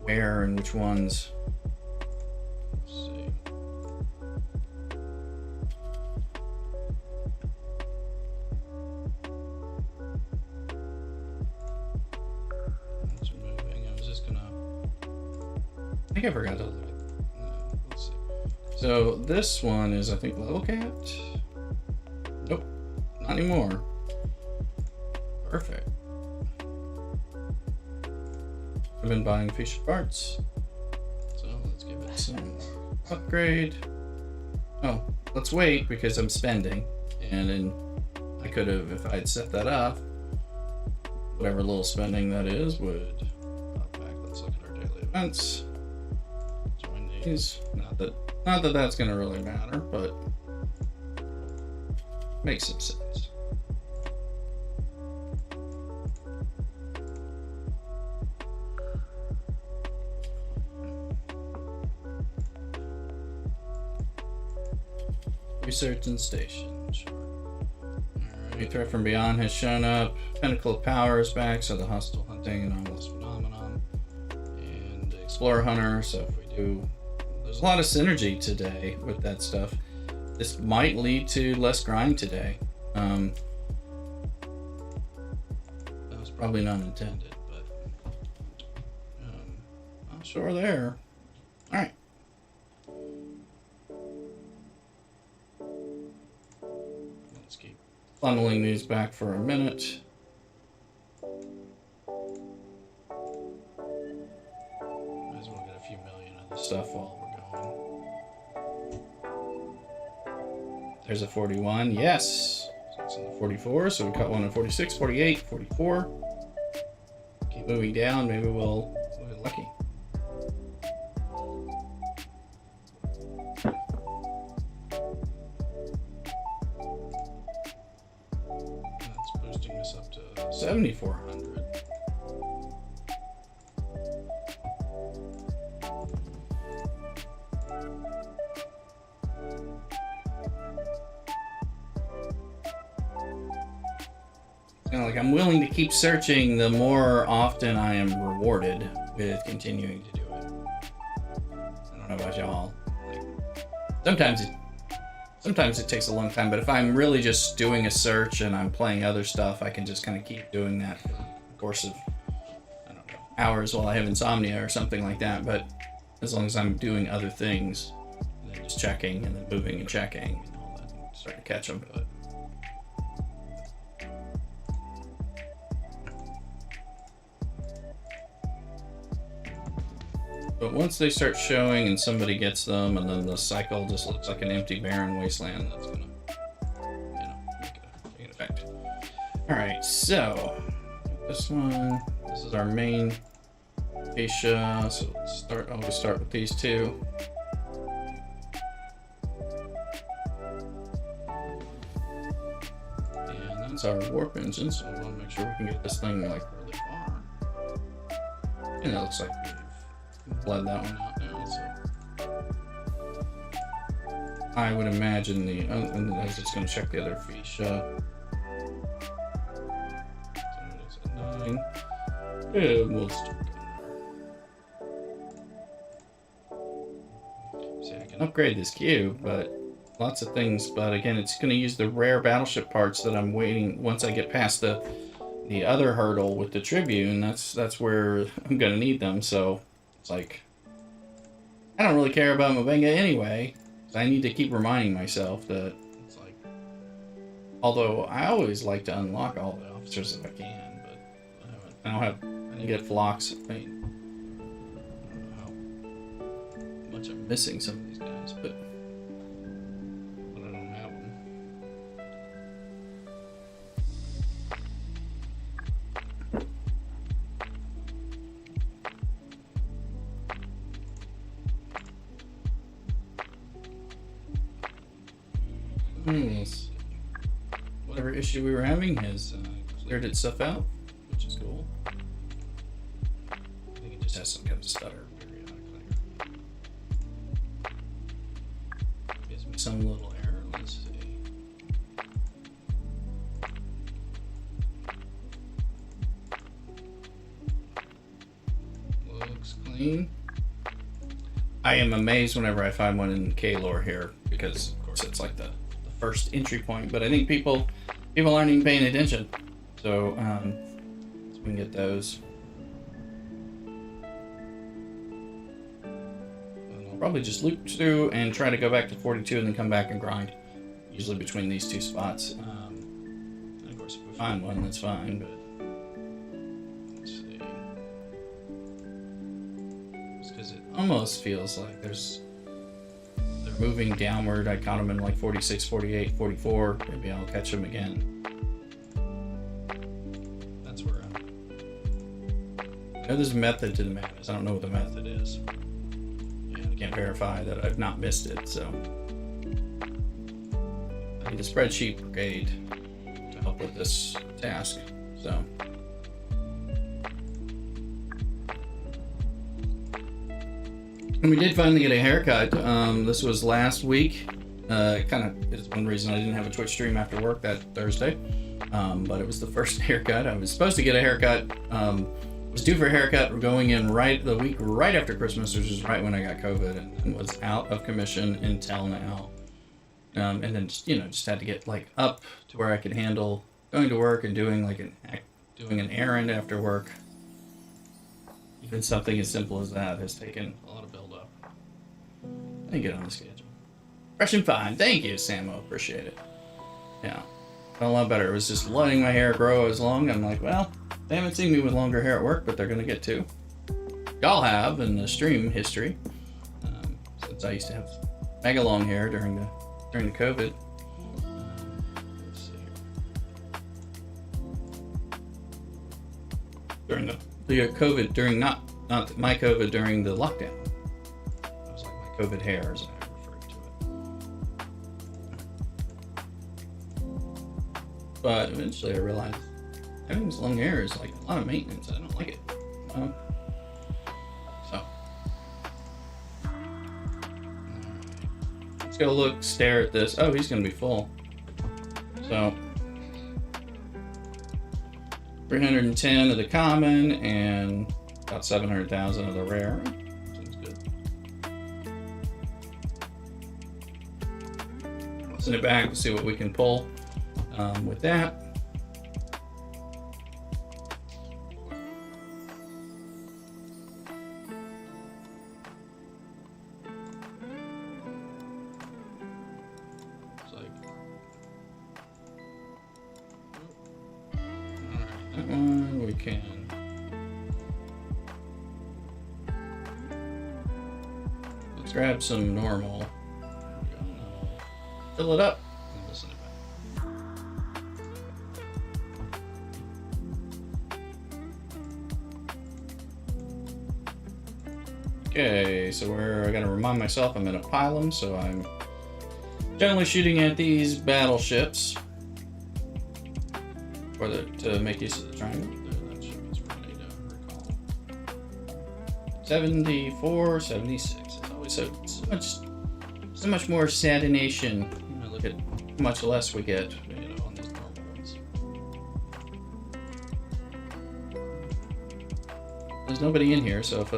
where and which ones. Let's see. It's moving. I was just gonna. I think I forgot to look at. Let's see. So this one is, I think, level capped. Nope, not anymore. Perfect. I've been buying fish parts, so let's give it some upgrade. Oh, let's wait because I'm spending, and then I could have, if I had set that up, whatever little spending that is would pop back. Let's look at our daily events. Join these. Not that that's going to really matter, but makes some sense. Research and station, sure. Alright, threat from beyond has shown up. Pinnacle of Power is back, so the hostile hunting and anomalous phenomenon. And the Explorer Hunter, so if we do... There's a lot of synergy today with that stuff. This might lead to less grind today. That was probably not intended, but... not sure there. Alright. Let's keep funneling these back for a minute. Might as well get a few million of this stuff while we're going. There's a 41, yes. So it's in the 44, so we got one in 46, 48, 44. Keep moving down, maybe we'll get lucky. That's boosting us up to 7,400. Kind of like I'm willing to keep searching the more often I am rewarded with continuing to do it. I don't know about y'all. Like, sometimes it takes a long time, but if I'm really just doing a search and I'm playing other stuff, I can just kind of keep doing that for the course of, I don't know, hours while I have insomnia or something like that. But as long as I'm doing other things, and then just checking and then moving and checking and all that, and start to catch them. But once they start showing and somebody gets them, and then the cycle just looks like an empty, barren wasteland, that's gonna, make an effect. All right, so this one, this is our main fascia. So let's always start with these two. And that's our warp engine, so we want to make sure we can get this thing like really far. And it looks like we've bled that one out now, so I would imagine and I was just going to check the other fascia. So it is at 9. And we'll start there. See, I can upgrade this cube, but lots of things. But again, it's going to use the rare battleship parts that I'm waiting. Once I get past the other hurdle with the Tribune, that's where I'm going to need them. So it's like, I don't really care about Mabenga anyway. So I need to keep reminding myself that it's like, although I always like to unlock all the officers if I can, but I didn't get flocks. I don't know how much I'm missing some of these guys, but I don't have them. Whatever issue we were having has cleared itself out, which is cool. I think it just has some kind of stutter periodically. some little error. Let's see. Looks clean. I am amazed whenever I find one in K-Lore here, because of course it's like the first entry point, but I think people aren't even paying attention. So we can get those. And I'll probably just loop through and try to go back to 42 and then come back and grind, usually between these two spots. And of course, if we find one, that's fine, but let's see. Just because it almost feels like they're moving downward. I caught them in like 46, 48, 44. Maybe I'll catch them again. That's where I know there's a method to the madness. I don't know what the method is. And I can't verify that I've not missed it, so I need a spreadsheet brigade to help with this task. So and we did finally get a haircut. This was last week. Kind of is one reason I didn't have a Twitch stream after work that Thursday. But it was the first haircut. I was supposed to get a haircut. Was due for a haircut going in the week right after Christmas, which is right when I got COVID, and was out of commission until now. And then just had to get like up to where I could handle going to work and doing an errand after work. Even something as simple as that has taken a lot of build up. I didn't get on the schedule. Fresh and fine. Thank you, Samo. Appreciate it. Yeah. Felt a lot better. It was just letting my hair grow as long. I'm like, well, they haven't seen me with longer hair at work, but they're going to get to. Y'all have in the stream history. Since I used to have mega long hair during the COVID. Let's see here. During the COVID, during not my COVID, during the lockdown. It was like my COVID hair, as I referred to it. But eventually I realized having this long hair is like a lot of maintenance. I don't like it. So let's go stare at this. Oh, he's gonna be full. So 310 of the common and about 700,000 of the rare. Seems good. I'll send it back to see what we can pull with that. We can let's grab some normal, fill it up and listen it back. Okay, so I gotta remind myself I'm in a pylum, so I'm generally shooting at these battleships to make use of the triangle. 74, 76. It's always so much more satination. Look at how much less we get on these normal ones. There's nobody in here, so if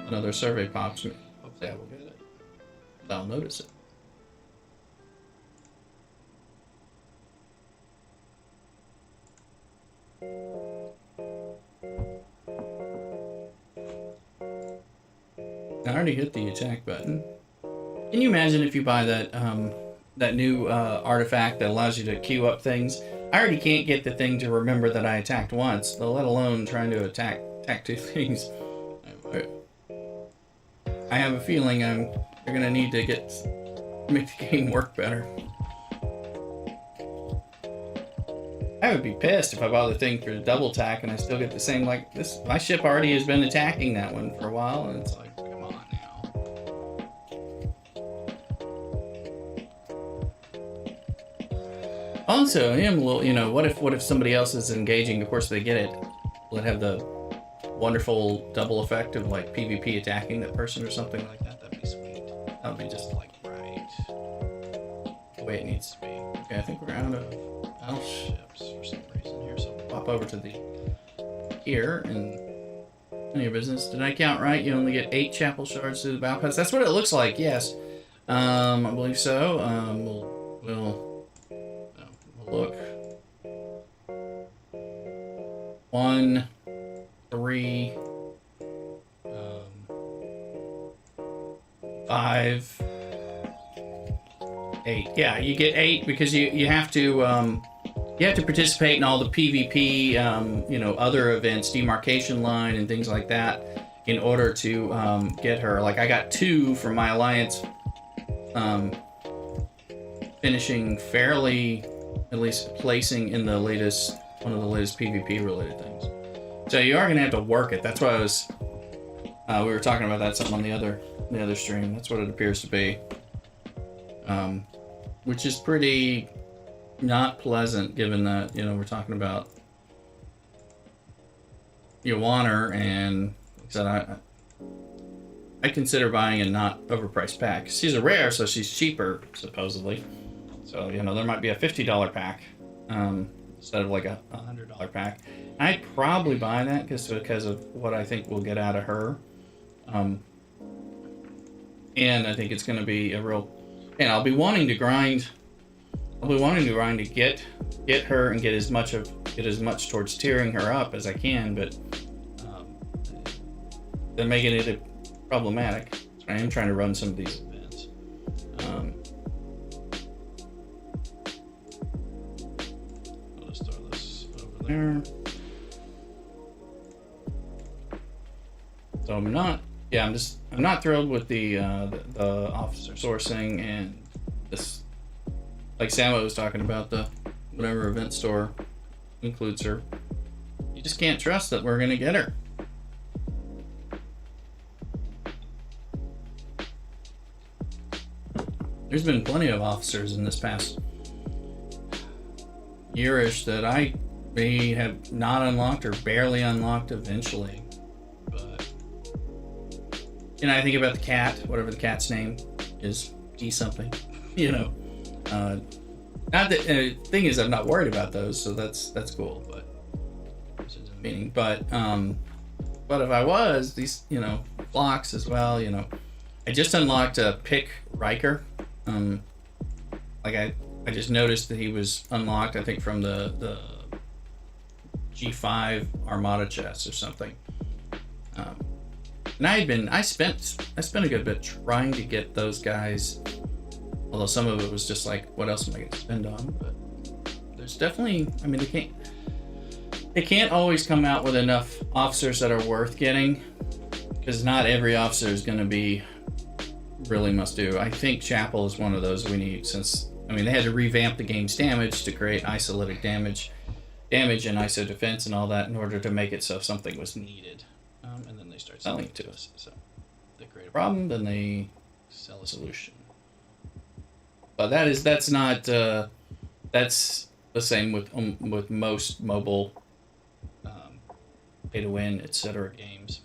another survey pops, hopefully I will get it. I'll notice it. I already hit the attack button. Can you imagine if you buy that new artifact that allows you to queue up things? I already can't get the thing to remember that I attacked once, let alone trying to attack two things. I have a feeling they're gonna need to make the game work better. I would be pissed if I bought the thing for the double attack and I still get the same like this. My ship already has been attacking that one for a while, and it's like. Also, I am a little, what if somebody else is engaging? Of course, they get it. Will it have the wonderful double effect of like PvP attacking that person or something like that? That'd be sweet. That would be just like right. the way it needs to be. Okay, I think we're out of battleships for some reason here, so we'll pop over to the here and none of your business. Did I count right? You only get 8 chapel shards through the battle pass. That's what it looks like. Yes, I believe so. We'll look. 1, 3, 5, 8. Yeah, you get 8 because you have to participate in all the PvP, you know, other events, demarcation line and things like that, in order to get her. Like I got 2 from my alliance, finishing fairly, at least placing in the latest, one of the latest PvP related things. So you are gonna have to work it. That's what I was. We were talking about that something on the other stream. That's what it appears to be, which is pretty not pleasant, given that, you know, we're talking about you want her, and like I said, I consider buying a not overpriced pack. She's a rare, so she's cheaper supposedly. So, you know, there might be a $50 pack instead of like a $100 pack. I'd probably buy that because of what I think we'll get out of her. And I think it's going to be a real, and I'll be wanting to grind. I'll be wanting to grind to get her and get as much towards tearing her up as I can, but they're making it problematic. So I am trying to run some of these events. I'll just throw this over there. So I'm not thrilled with the officer sourcing and this, like Samo was talking about, the whatever event store includes her. You just can't trust that we're gonna get her. There's been plenty of officers in this past yearish that I may have not unlocked or barely unlocked eventually. But, you know, I think about the cat, whatever the cat's name is, D something, you know. Not that thing is, I'm not worried about those, so that's cool. But meaning, but if I was, these, you know, flocks as well, you know, I just unlocked a Pick Riker. Like I just noticed that he was unlocked, I think, from the G5 Armada chest or something. And I spent a good bit trying to get those guys. Although some of it was just like, what else am I going to spend on? But there's definitely, I mean, they can't always come out with enough officers that are worth getting, because not every officer is going to be really must do. I think Chapel is one of those we need, since, I mean, they had to revamp the game's damage to create isolytic damage and ISO defense and all that in order to make it so if something was needed. And then they start selling it to us. So they create a problem, then they sell a solution. But that's the same with most mobile pay to win, etc. games.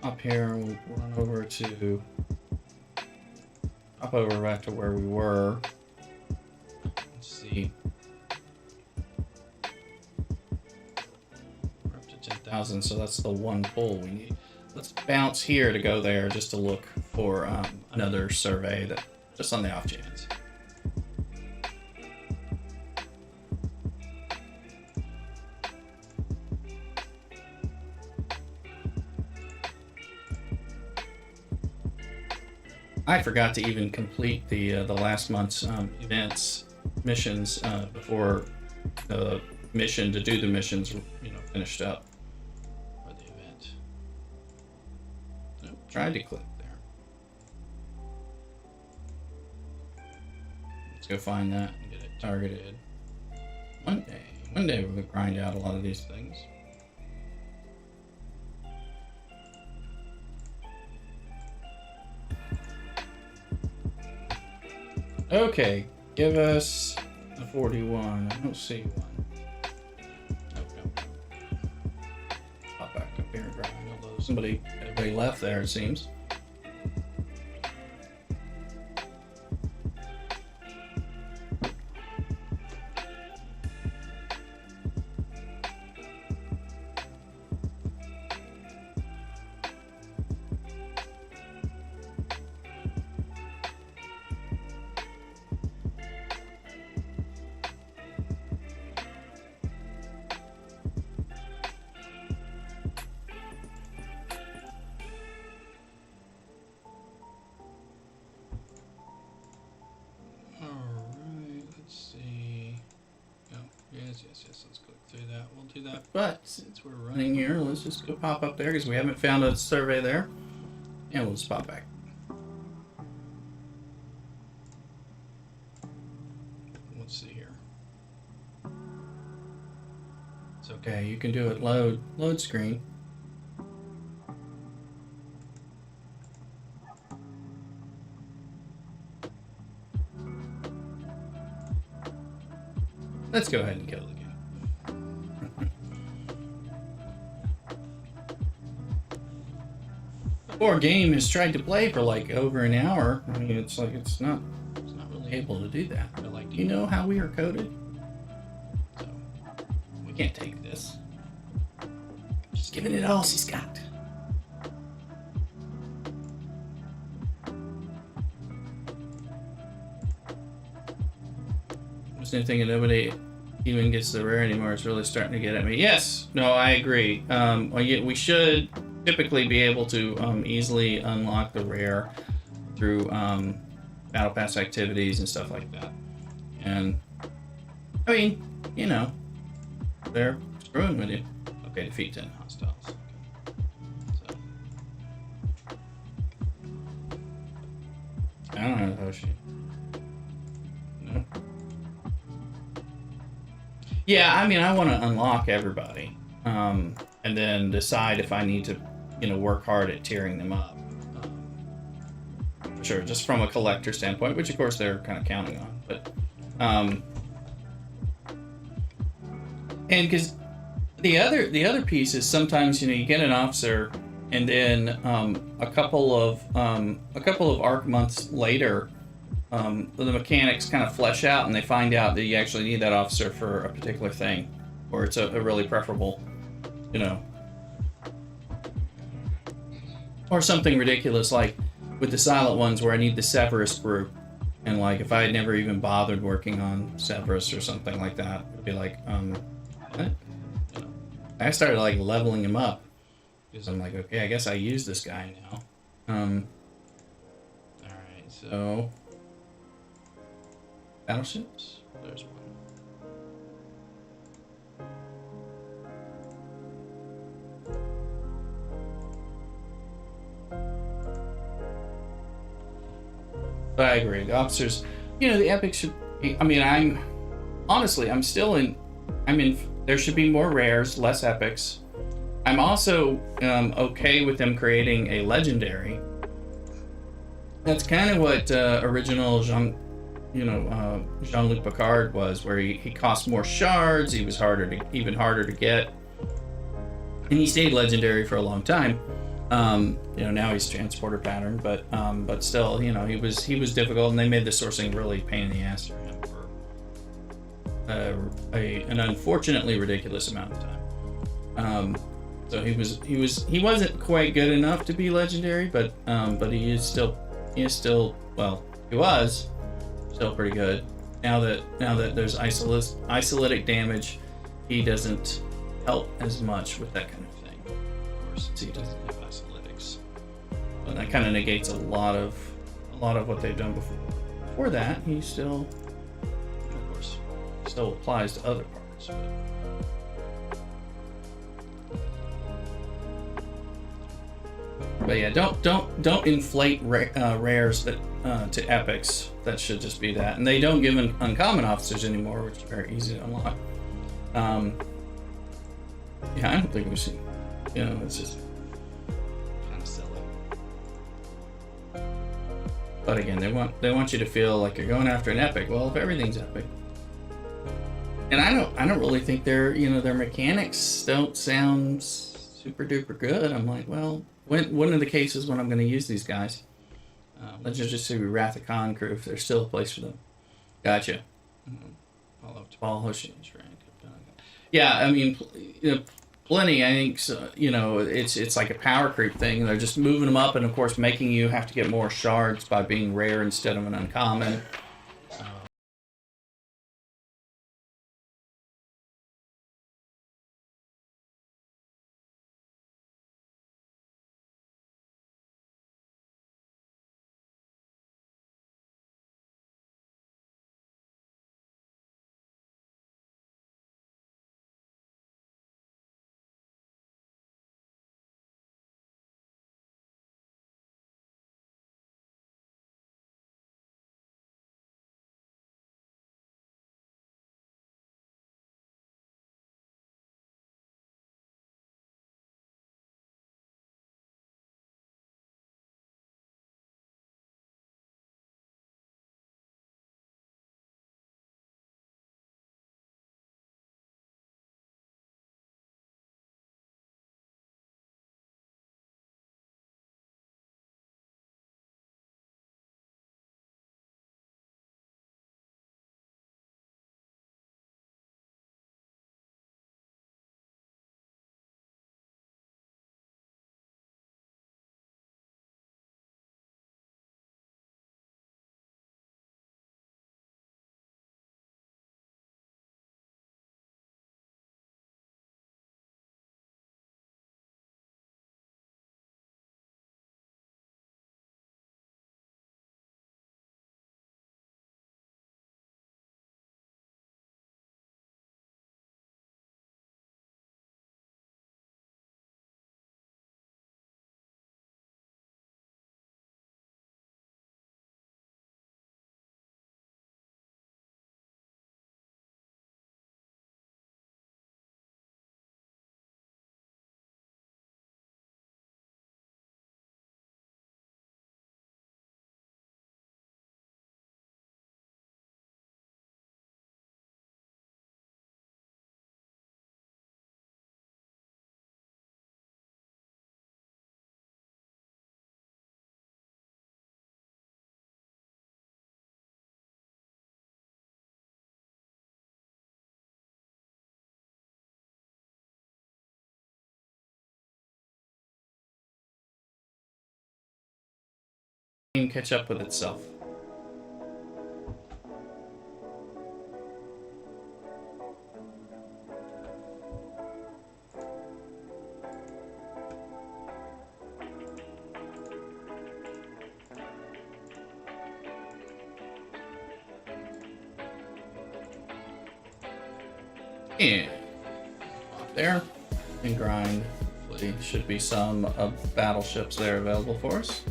Up here, we'll run over to back to where we were. Let's see. We're up to 10,000, so that's the one pull we need. Let's bounce here to go there, just to look for another survey, that just on the off chance. I forgot to even complete the last month's missions before the mission to do the missions, you know, finished up for the event. Nope, tried to click there. Let's go find that and get it targeted. One day we'll grind out a lot of these things. Okay, give us a 41. I don't see one. Nope. parent grind, although everybody left there, it seems. Yes, let's click through that. We'll do that. But since we're running here, let's just go pop up there because we haven't found a survey there. And we'll just pop back. Let's see here. It's okay, you can do it load screen. Let's go ahead and kill the game. The poor game has tried to play for like over an hour. I mean, it's like it's not really able to do that. But like, do you know how we are coded? So we can't take this. Just giving it all she's got. I'm thinking nobody even gets the rare anymore. It's really starting to get at me. Yes, no, I agree. We should typically be able to easily unlock the rare through battle pass activities and stuff like that. And I mean, you know, they're screwing with you. Okay, defeat 10 hostiles. Okay. So I don't know how she. No. Yeah, I mean, I want to unlock everybody, and then decide if I need to, you know, work hard at tearing them up. Sure, just from a collector standpoint, which of course they're kind of counting on, but, and because the other piece is sometimes, you know, you get an officer, and then a couple of arc months later. The mechanics kind of flesh out and they find out that you actually need that officer for a particular thing, or it's a really preferable, you know, or something ridiculous like with the silent ones where I need the Severus group, and like if I had never even bothered working on Severus or something like that, it'd be like, what? You know, I started like leveling him up because I'm like, okay, I guess I use this guy now. All right, so. Battleships? There's one. But I agree. The officers, you know, the epics should be, I mean, I'm in, there should be more rares, less epics. I'm also okay with them creating a legendary. That's kind of what original Jean-Luc Picard was, where he cost more shards, he was even harder to get, and he stayed legendary for a long time. You know, now he's transporter pattern, but still, you know, he was difficult, and they made the sourcing really pain in the ass for him for an unfortunately ridiculous amount of time. So he wasn't quite good enough to be legendary, but he was still pretty good. Now that there's isolytic damage, he doesn't help as much with that kind of thing. Of course, he doesn't have isolytics, but that kind of negates a lot of what they've done before. Before that, he still, of course, still applies to other parts. But yeah, don't inflate rares that to epics. That should just be that. And they don't give uncommon officers anymore, which is very easy to unlock. Yeah, I don't think we've seen. You know, it's just kind of silly. But again, they want you to feel like you're going after an epic. Well, if everything's epic, and I don't really think their mechanics don't sound super duper good. I'm like, well, one of the cases when I'm going to use these guys. Let's just see Wrath of Khan crew if there's still a place for them. Gotcha. All up to Paul Hoshian's rank. Yeah, I mean, plenty. I think so, it's like a power creep thing. They're just moving them up, and of course, making you have to get more shards by being rare instead of an uncommon. Catch up with itself. And up there and grind. Hopefully, should be some battleships there available for us.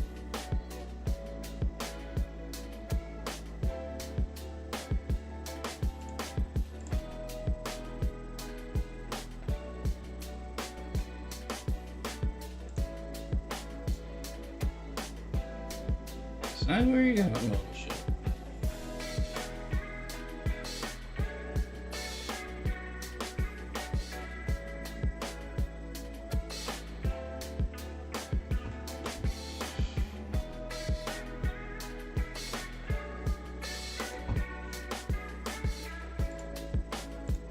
Where you going? Oh, shit.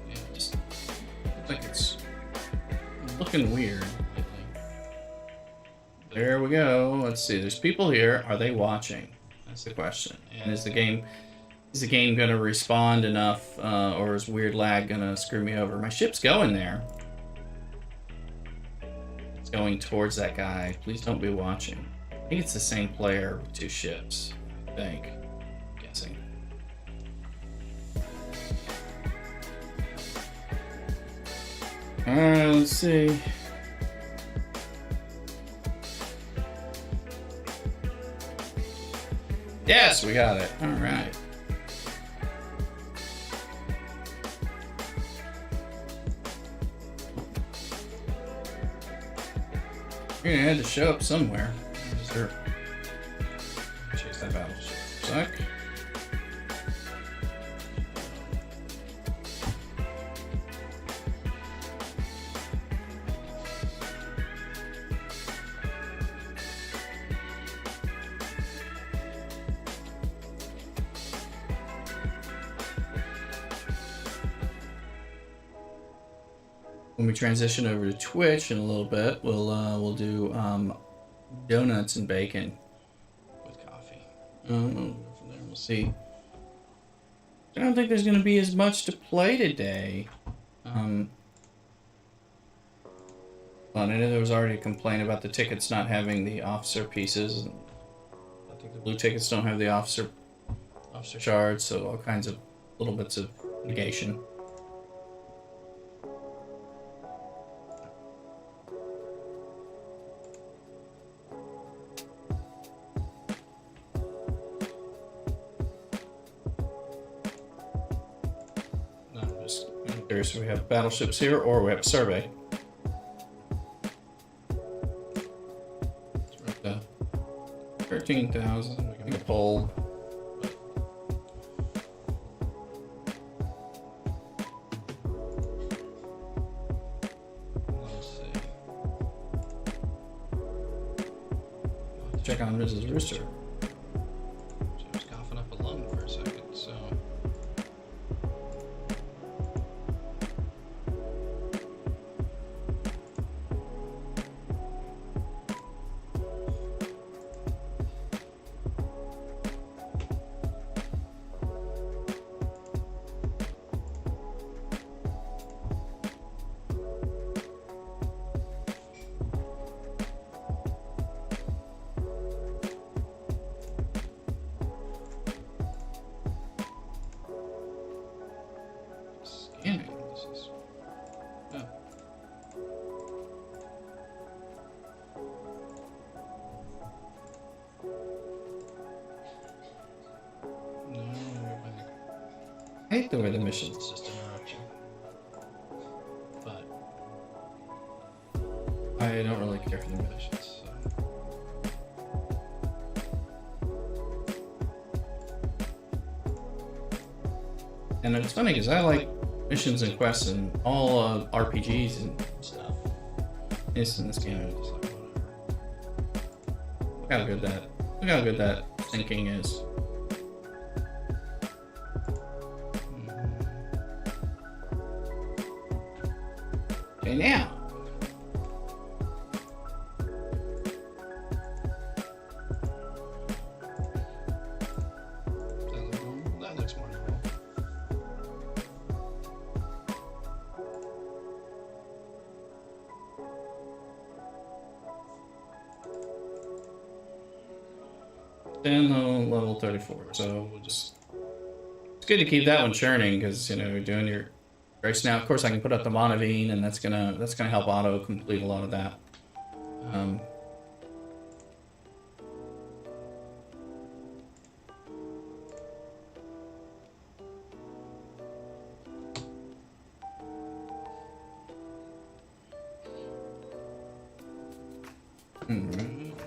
Yeah, just looks like it's looking weird. There we go. Let's see. There's people here. Are they watching? That's the question. And is the game gonna respond enough, or is weird lag gonna screw me over? My ship's going there. It's going towards that guy. Please don't be watching. I think it's the same player with two ships. I think. I'm guessing. Alright, let's see. Yes, we got it. All right. You're gonna have to show up somewhere. Sure. Chase that battleship for a sec. when we transition over to Twitch in a little bit, we'll do donuts and bacon with coffee. From there we'll see. I don't think there's going to be as much to play today. Well, I know there was already a complaint about the tickets not having the officer pieces. I think the blue tickets don't have the officer shards, so all kinds of little bits of negation. I'm just curious if we have battleships here or we have a survey. 13,000. We can make a poll. Let's see. Check on Mrs. Rooster. She was coughing up a lung for a second, so. I hate the way the missions just interrupt you, but I don't really care for the missions. So. And it's funny because I like missions and quests and all RPGs and stuff. It's in this game. I'm just like, whatever. Look how good that thinking is. Okay, now. That looks more normal. And level 34, so we'll just... It's good to keep that one churning, because, you know, you're doing your... Right now, of course, I can put up the Monavine, and that's gonna help auto complete a lot of that.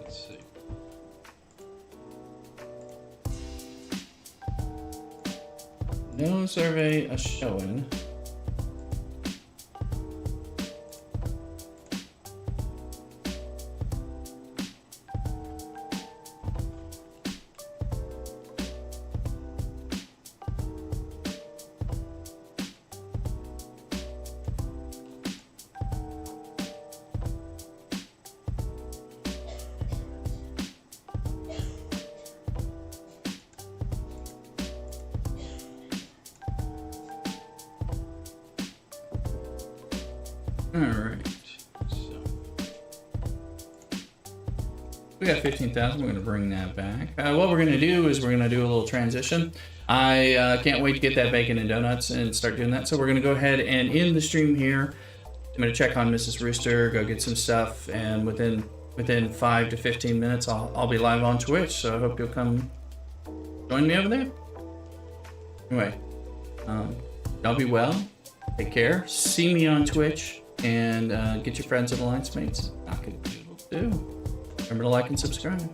Let's see. No survey a showing. Alright, so we got 15,000, we're going to bring that back. What we're going to do is we're going to do a little transition. I can't wait to get that bacon and donuts and start doing that, so we're going to go ahead and end the stream here. I'm going to check on Mrs. Rooster, go get some stuff, and within 5 to 15 minutes I'll be live on Twitch, so I hope you'll come join me over there. Anyway, y'all be well, take care, see me on Twitch, and get your friends and alliance mates. CockADoodle too. Remember to like and subscribe.